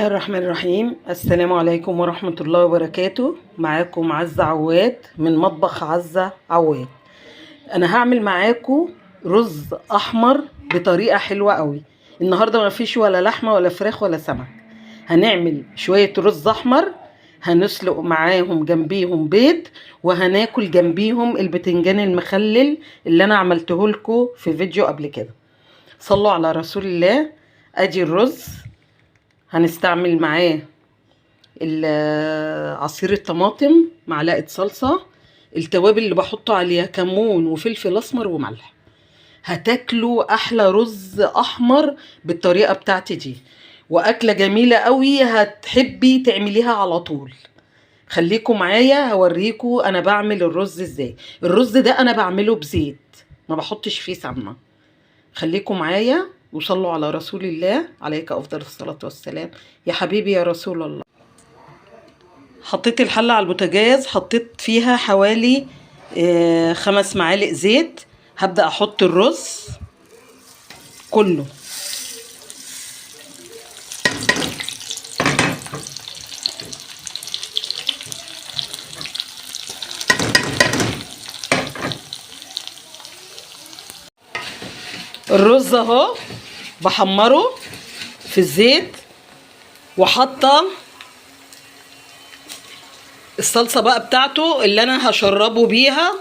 الله الرحمن الرحيم. السلام عليكم ورحمة الله وبركاته. معاكم عزة عواد من مطبخ عزة عواد. أنا هعمل معاكم رز أحمر بطريقة حلوة قوي. النهاردة ما فيش ولا لحمة ولا فراخ ولا سمك. هنعمل شوية رز أحمر، هنسلق معاهم جنبيهم بيض، وهناكل جنبيهم البتنجان المخلل اللي أنا عملته لكم في فيديو قبل كده. صلوا على رسول الله. أدي الرز، هنستعمل معاه عصير الطماطم، معلقه صلصه، التوابل اللي بحطه عليها كمون وفلفل اسمر وملح. هتاكلوا احلى رز احمر بالطريقه بتاعتي دي، واكله جميله قوي هتحبي تعمليها على طول. خليكم معايا هوريكم انا بعمل الرز ازاي. الرز ده انا بعمله بزيت، ما بحطش فيه سمنه. خليكم معايا وصلوا على رسول الله عليك افضل الصلاه والسلام. يا حبيبي يا رسول الله. حطيت الحله على البوتاجاز، حطيت فيها حوالي 5 معالق زيت. هبدا احط الرز كله. الرز اهو بحمره في الزيت، وحاطه الصلصه بقى بتاعته اللي انا هشربه بيها.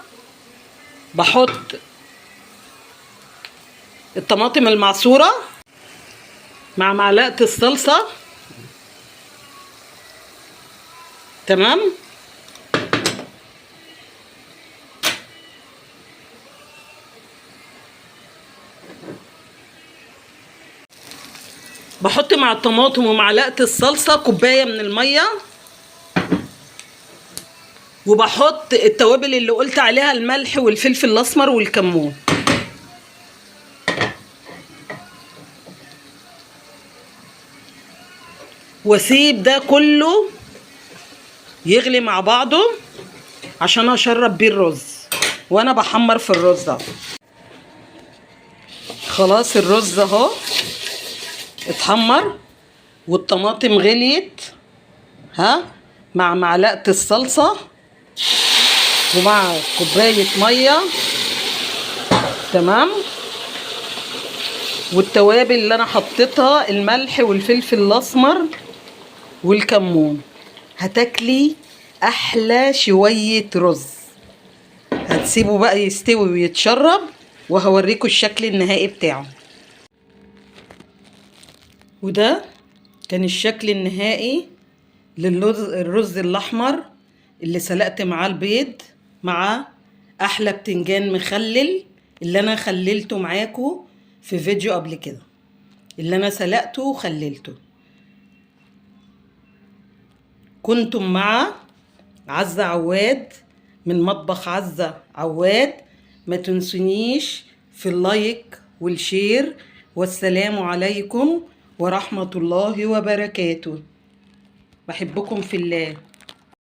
بحط الطماطم المعصوره مع معلقه الصلصه. تمام. بحط مع الطماطم ومعلقه الصلصه كوبايه من الميه، وبحط التوابل اللي قلت عليها، الملح والفلفل الاسمر والكمون. واسيب ده كله يغلي مع بعضه عشان اشرب بيه الرز وانا بحمر في الرز ده. خلاص الرز اهو اتحمر والطماطم غليت مع معلقه الصلصه ومع كوبايه ميه. تمام. والتوابل اللي انا حطيتها، الملح والفلفل الاسمر والكمون. هتاكلي احلى شويه رز. هتسيبه بقى يستوي ويتشرب، وهوريكم الشكل النهائي بتاعه. وده كان الشكل النهائي للرز الاحمر اللي سلقت معاه البيض مع احلى بتنجان مخلل اللي انا خللته معاكم في فيديو قبل كده، اللي انا سلقته وخللته. كنتم مع عزة عواد من مطبخ عزة عواد. ما تنسونيش في اللايك والشير. والسلام عليكم ورحمة الله وبركاته. بحبكم في الله.